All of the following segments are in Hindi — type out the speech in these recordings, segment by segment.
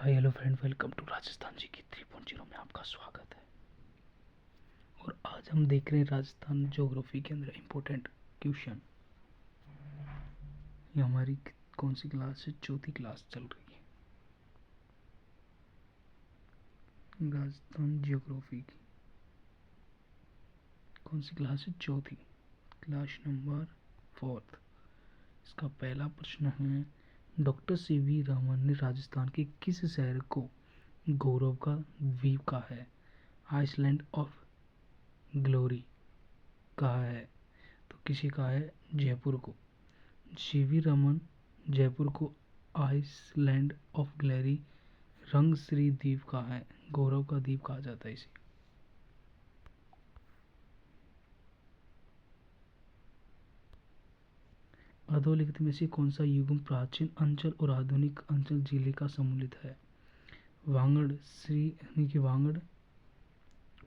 Hi hello friend, welcome to Rajasthan ji की 3.0 में आपका स्वागत है। और आज हम देख रहे हैं राजस्थान ज्योग्राफी के अंदर इम्पोर्टेंट क्वेश्चन। ये हमारी कौन सी क्लास है? चौथी क्लास चल रही है राजस्थान ज्योग्राफी की। कौन सी क्लास है? चौथी, क्लास नंबर 4। इसका पहला प्रश्न है, डॉक्टर सीवी रमन ने राजस्थान के किस शहर को गौरव का द्वीप कहा है? आइसलैंड ऑफ ग्लोरी कहा है। तो किसी कहा है? जयपुर को। सीवी रमन जयपुर को आइसलैंड ऑफ ग्लोरी, रंगश्री द्वीप कहा है, गौरव का द्वीप कहा जाता है इसे। अधोलिखित में से कौन सा युग्म प्राचीन अंचल और आधुनिक अंचल जिले का सम्मिलित है? वांगड़ श्री यानी कि वांगड़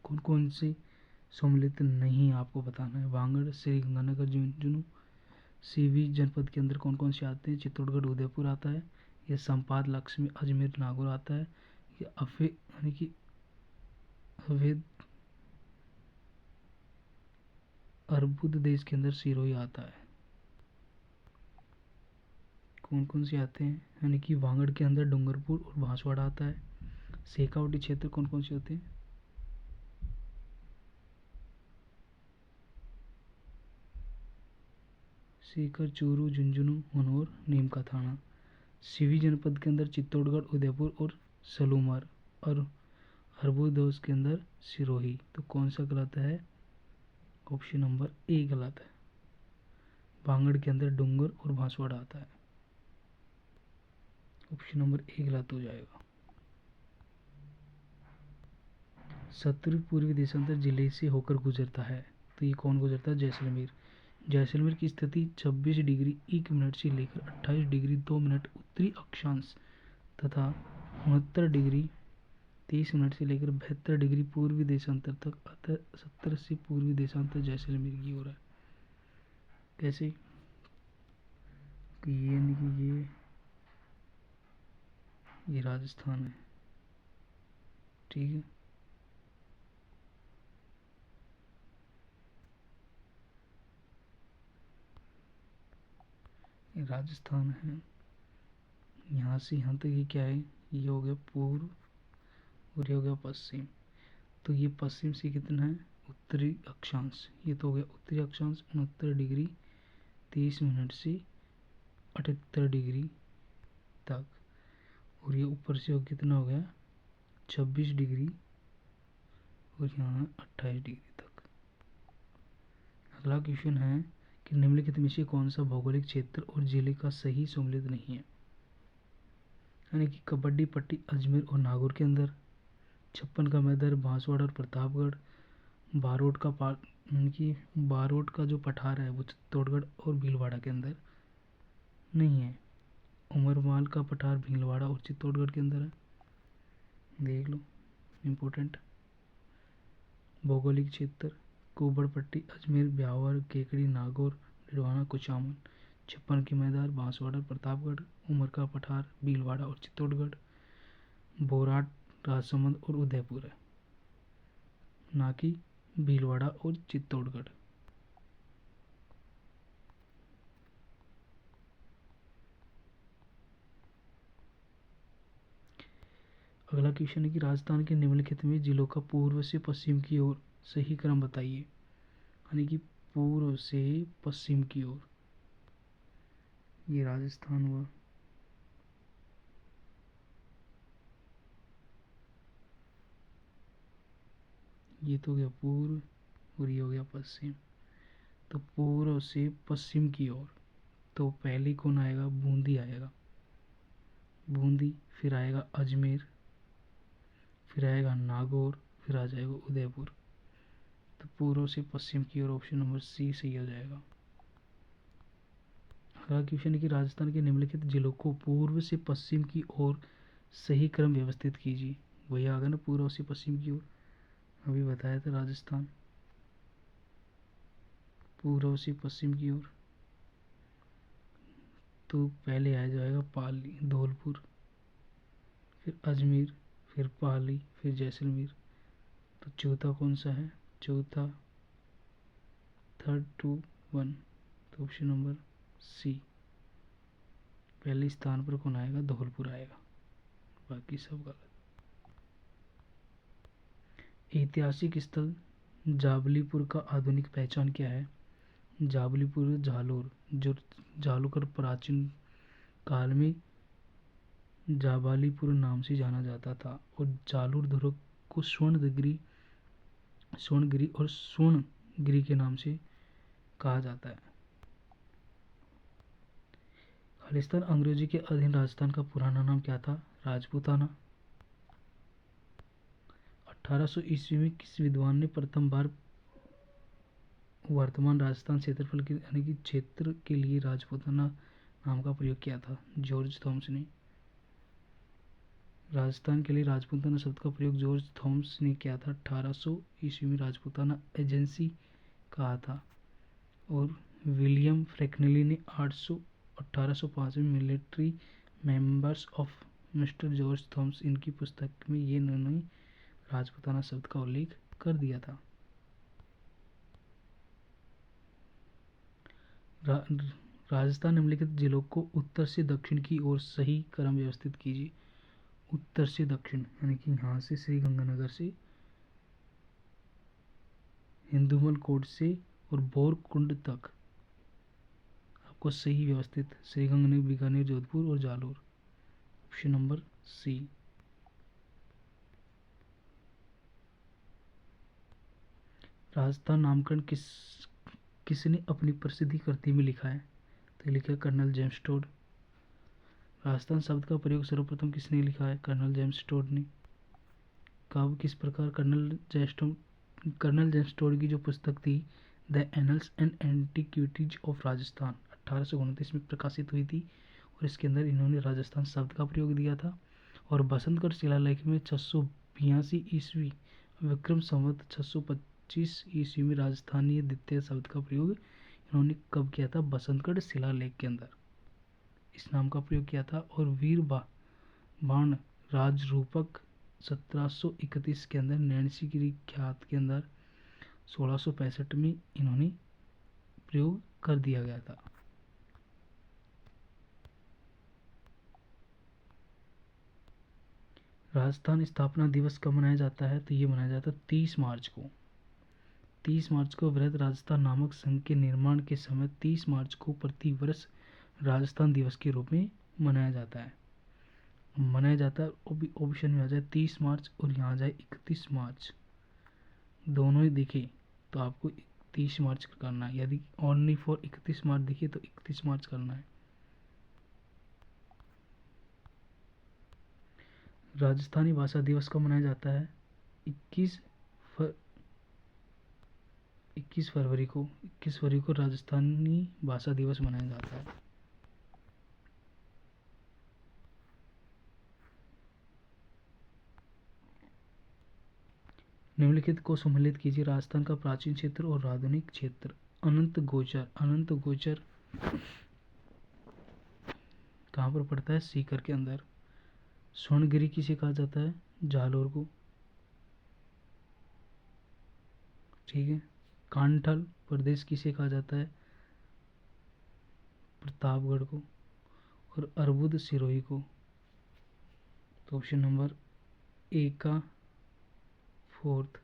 कौन कौन से सम्मिलित नहीं आपको बताना है। वांगड़, श्री गंगानगर, झुंझुनू। सीवी जनपद के अंदर कौन कौन से आते हैं? चित्तौड़गढ़, उदयपुर आता है। यह संपाद, लक्ष्मी, अजमेर, नागौर आता है। ये अफे यानी कि अवैध अर्बुद देश के अंदर सिरोही आता है। कौन कौन से आते हैं? यानी कि वांगड़ के अंदर डूंगरपुर और बांसवाड़ा आता है। शेखावटी क्षेत्र कौन कौन से होते हैं? सीकर, चूरू, झुंझुनू, मनोर, नीम का थाना। सीवी जनपद के अंदर चित्तौड़गढ़, उदयपुर और सलूमर। और अर्बुदोस के अंदर सिरोही। तो कौन सा गलत है? ऑप्शन नंबर ए गलत है। वांगड़ के अंदर डूंगर और बांसवाड़ा आता है। ऑप्शन नंबर ए गलत हो जाएगा। सतलुज पूर्वी देशांतर जिले से होकर गुजरता है। तो ये कौन गुजरता है? जैसलमेर। जैसलमेर की स्थिति 26 डिग्री 1 मिनट से लेकर 28 डिग्री 2 मिनट उत्तरी अक्षांश तथा 69 डिग्री 23 मिनट से लेकर 72 डिग्री पूर्वी देशांतर तक, अतः 70 से पूर्वी देशांतर जैसलमेर की ओर है। कैसे? ये नहीं कि ये राजस्थान है, ठीक है। ये राजस्थान है। यहाँ से यहाँ तक ये क्या है? ये हो गया पूर्व और ये हो गया पश्चिम। तो ये पश्चिम से कितना है? उत्तरी अक्षांश। ये तो हो गया उत्तरी अक्षांश 69 डिग्री 23 मिनट से 78 डिग्री तक। और ये ऊपर से हो कितना हो गया? 26 डिग्री और यहाँ 28 डिग्री तक। अगला क्वेश्चन है कि निम्नलिखित में से कौन सा भौगोलिक क्षेत्र और जिले का सही सम्मिलित नहीं है? यानी कि कबड्डी पट्टी अजमेर और नागौर के अंदर, छप्पन का मैदान बांसवाड़ा और प्रतापगढ़, बारोट का यानी कि बारोट का जो पठार है वो चित्तौड़गढ़ और भीलवाड़ा के अंदर नहीं है। उमरमाल का पठार भीलवाड़ा और चित्तौड़गढ़ के अंदर है। देख लो, इम्पोर्टेंट भौगोलिक क्षेत्र। कुबड़ पट्टी अजमेर, ब्यावर, केकड़ी, नागौर, डिडवाना, कुचामन, छप्पन के मैदान बांसवाड़ा, प्रतापगढ़, उमर का पठार भीलवाड़ा और चित्तौड़गढ़, बोराट, राजसमंद और उदयपुर है, ना कि भीलवाड़ा और चित्तौड़गढ़। अगला क्वेश्चन है कि राजस्थान के निम्नलिखित में जिलों का पूर्व से पश्चिम की ओर सही क्रम बताइए। यानी कि पूर्व से पश्चिम की ओर, ये राजस्थान हुआ। ये तो हो गया पूर्व और ये हो गया पश्चिम। तो पूर्व से पश्चिम की ओर तो पहले कौन आएगा? बूंदी आएगा। बूंदी, फिर आएगा अजमेर, फिर आएगा नागौर, फिर आ जाएगा उदयपुर। तो पूर्व से पश्चिम की ओर ऑप्शन नंबर सी सही हो जाएगा। अगला क्वेश्चन है कि राजस्थान के निम्नलिखित जिलों को पूर्व से पश्चिम की ओर सही क्रम व्यवस्थित कीजिए। वही आ गया ना, पूर्व से पश्चिम की ओर। अभी बताया था राजस्थान पूर्व से पश्चिम की ओर। तो पहले आ जाएगा पाली, धौलपुर, फिर अजमेर, फिर पाली, फिर जैसलमेर। तो चौथा कौन सा है? चौथा 3, 2, 1। तो ऑप्शन नंबर सी, पहले स्थान पर कौन आएगा? धौलपुर आएगा, बाकी सब गलत। ऐतिहासिक स्थल जाबलीपुर का आधुनिक पहचान क्या है? जाबलीपुर जालोर, जो जालूकर प्राचीन काल में जाबालीपुर नाम से जाना जाता था, और जालूर दुर्ग को स्वर्णगिरी और स्वर्णगिरी के नाम से कहा जाता है। खालिस्तान अंग्रेजी के अधीन राजस्थान का पुराना नाम क्या था? राजपूताना। 1800 ईस्वी में किस विद्वान ने प्रथम बार वर्तमान राजस्थान क्षेत्रफल के यानी कि क्षेत्र के लिए राजपूताना नाम का प्रयोग किया था? जॉर्ज थॉमस ने। राजस्थान के लिए राजपूताना शब्द का प्रयोग जॉर्ज थॉमस ने किया था। 1800 ईस्वी में राजपूताना एजेंसी कहा था। और विलियम फ्रैंकलिन ने 1805 में military members of mister George Thomas इनकी पुस्तक में ये उन्होंने राजपूताना शब्द का उल्लेख कर दिया था। राजस्थान निम्नलिखित जिलों को उत्तर से दक्षिण की ओर सही क्रम व्यवस्थित कीजिए। उत्तर से दक्षिण यानी कि यहाँ से श्री गंगानगर से, हिंदुमल कोट से और बोरकुंड तक आपको सही व्यवस्थित श्री गंगानगर, बीकानेर, जोधपुर और Jalore. Option number C. Rajasthan नामकरण किसने अपनी प्रसिद्धि कृति में लिखा है? तो लिखा है कर्नल जेम्स टोड। राजस्थान शब्द का प्रयोग सर्वप्रथम किसने लिखा है? कर्नल जेम्स टोड ने। कब, किस प्रकार? कर्नल जेम्स टोड की जो पुस्तक थी the annuls and antiquities of Rajasthan 1829 में प्रकाशित हुई थी, और इसके अंदर इन्होंने राजस्थान शब्द का प्रयोग दिया था। और बसंतगढ़ शिलालेख में 682 ईस्वी विक्रम संवत 625 ईस्वी में राजस्थानीय द्वितीय शब्द का प्रयोग इन्होंने कब किया था? बसंतगढ़ शिलालेख के अंदर इस नाम का प्रयोग किया था। और वीर बाण राजरूपक 1731 के अंदर नैन्सी गिरी ख्यात के अंदर 1665 में इन्होंने प्रयोग कर दिया गया था। राजस्थान स्थापना दिवस कब मनाया जाता है? तो ये मनाया जाता है 30 मार्च को। 30 मार्च को वृहद राजस्थान नामक संघ के निर्माण के समय 30 मार्च को प्रतिवर्ष राजस्थान दिवस के रूप में मनाया जाता है। ऑप्शन में आ जाए 30 मार्च और यहाँ आ जाए 31 मार्च, दोनों ही दिखे तो आपको 30 मार्च करना है। यदि ओनली फॉर 31 मार्च दिखे तो 31 मार्च करना है। राजस्थानी भाषा दिवस कब मनाया जाता है? 21 फरवरी को। 21 फरवरी को राजस्थानी भाषा दिवस मनाया जाता है। निम्नलिखित को सम्मिलित कीजिए। राजस्थान का प्राचीन क्षेत्र और आधुनिक क्षेत्र। अनंत गोचर कहाँ पर पड़ता है? सीकर के अंदर। स्वर्णगिरी किसे कहा जाता है? जालोर को। ठीक है। कांठल प्रदेश किसे कहा जाता है? प्रतापगढ़ को। और अर्बुद सिरोही को। तो ऑप्शन नंबर ए का 4th।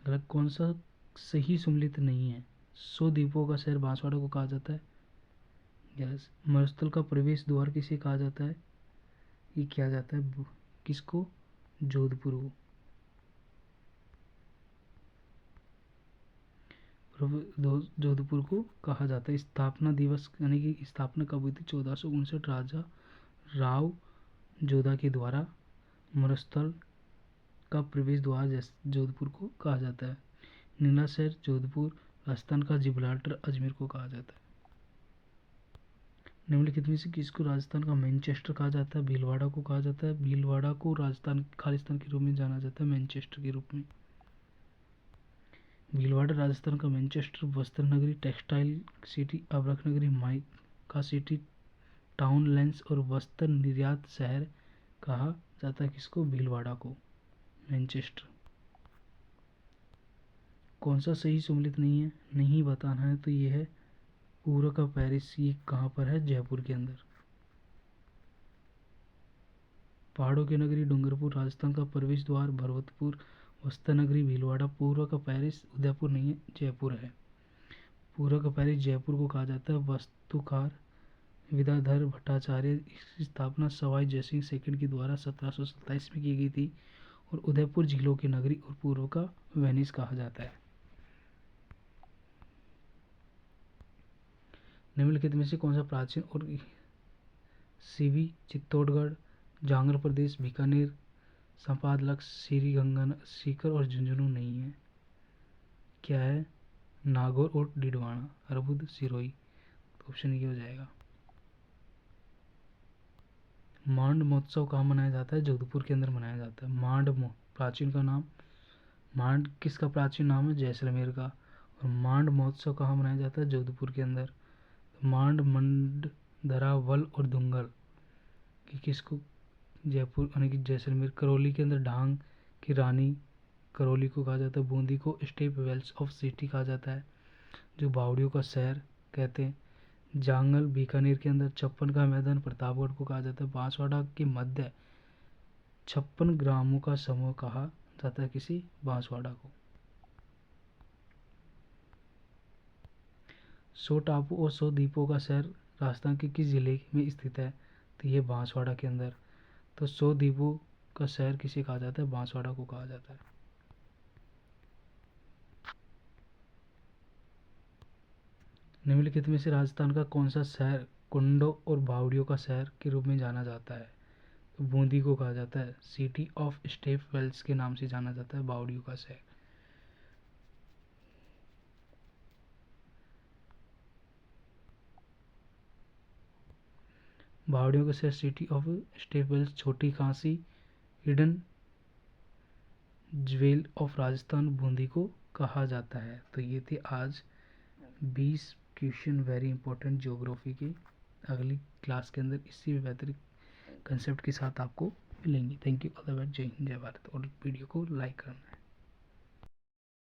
गलत। कौन सा सही सम्मिलित नहीं है? 100 द्वीपों का शहर बांसवाड़ा को कहा जाता है। यस। मरुस्थल का प्रवेश द्वार किसे कहा जाता है? ये किया जाता है किसको? जोधपुर को। जोधपुर को कहा जाता है। स्थापना दिवस यानी कि स्थापना कब हुई थी? 1459 राजा राव जोधा के द्वारा मरुस्थल का प्रवेश द्वार जोधपुर को कहा जाता है। नीलाशहर जोधपुर राजस्थान का जिब्राल्टर अजमेर को कहा जाता है। निम्नलिखित में से किसको राजस्थान का मैनचेस्टर कहा जाता है? भीलवाड़ा को कहा जाता है। भीलवाड़ा को राजस्थान खालिस्तान के रूप में जाना जाता है, मैनचेस्टर के रूप में। भीलवाड़ा राजस्थान का मैनचेस्टर, वस्त्र नगरी, टेक्सटाइल सिटी, अभ्रक नगरी, माइक का सिटी, टाउन लेंस और वस्त्र निर्यात शहर कहा जाता है किसको? भीलवाड़ा को, मैनचेस्टर। कौन सा सही सम्मिलित नहीं है? नहीं बताना है तो ये है पूर्व का पेरिस। ये कहाँ पर है? जयपुर के अंदर। पहाड़ों की नगरी डूंगरपुर, राजस्थान का प्रवेश द्वार भरतपुर, वस्त्र नगरी भीलवाड़ा। पूर्व का पेरिस उदयपुर नहीं है, जयपुर है। पूर्व का पेरिस जयपुर को कहा जाता है। वास्तुकार विद्याधर भट्टाचार्य। इसकी स्थापना सवाई जयसिंह सेकंड के द्वारा 1727 में की गई थी। और उदयपुर झीलों की नगरी और पूर्व का वेनिस कहा जाता है। निम्नलिखित में से कौन सा प्राचीन और सीवी चित्तौड़गढ़, जांगड़ प्रदेश, बीकानेर, संपादलक्ष्य, श्री गंगा सीकर और झुंझुनू नहीं है? क्या है? नागौर और डिडवाना, अर्बुद, सिरोही। तो ऑप्शन ये हो जाएगा। मांड महोत्सव कहाँ मनाया जाता है? जोधपुर के अंदर मनाया जाता है। मांड प्राचीन का नाम, मांड किसका प्राचीन नाम है? जैसलमेर का। और मांड महोत्सव कहाँ मनाया जाता है? जोधपुर के अंदर। मांड, मंडधरा, वल और दुंगल कि किसको? जयपुर यानी कि जैसलमेर। करौली के अंदर ढांग की रानी करौली को कहा जाता है। बूंदी को स्टेप वेल्स ऑफ सिटी कहा जाता है, जो बावड़ियों का शहर कहते हैं। जांगल बीकानेर के अंदर। छप्पन का मैदान प्रतापगढ़ को कहा जाता है। बांसवाड़ा के मध्य 56 ग्रामों का समूह कहा जाता है किसी? बांसवाड़ा को। 100 टापू और 100 द्वीपों का शहर राजस्थान के किस जिले में स्थित है? तो ये बांसवाड़ा के अंदर। तो 100 द्वीपों का शहर किसे कहा जाता है? बांसवाड़ा को कहा जाता है। निम्नलिखित में से राजस्थान का कौन सा शहर कुंडों और बावड़ियों का शहर के रूप में जाना जाता है? तो बूंदी को कहा जाता है। सिटी ऑफ स्टेप वेल्स के नाम से जाना जाता है बावड़ियों का शहर। बावड़ियों का शहर city of step wells, Chhoti Kashi, hidden jewel of Rajasthan, Bundi को कहा जाता है। तो ये थे आज 20 क्वेश्चन वेरी इंपॉर्टेंट ज्योग्राफी के। अगली क्लास के अंदर इसी भी बेहतर कंसेप्ट के साथ आपको मिलेंगे। Thank you. All the best. जय हिंद, जय भारत। और वीडियो को लाइक करना।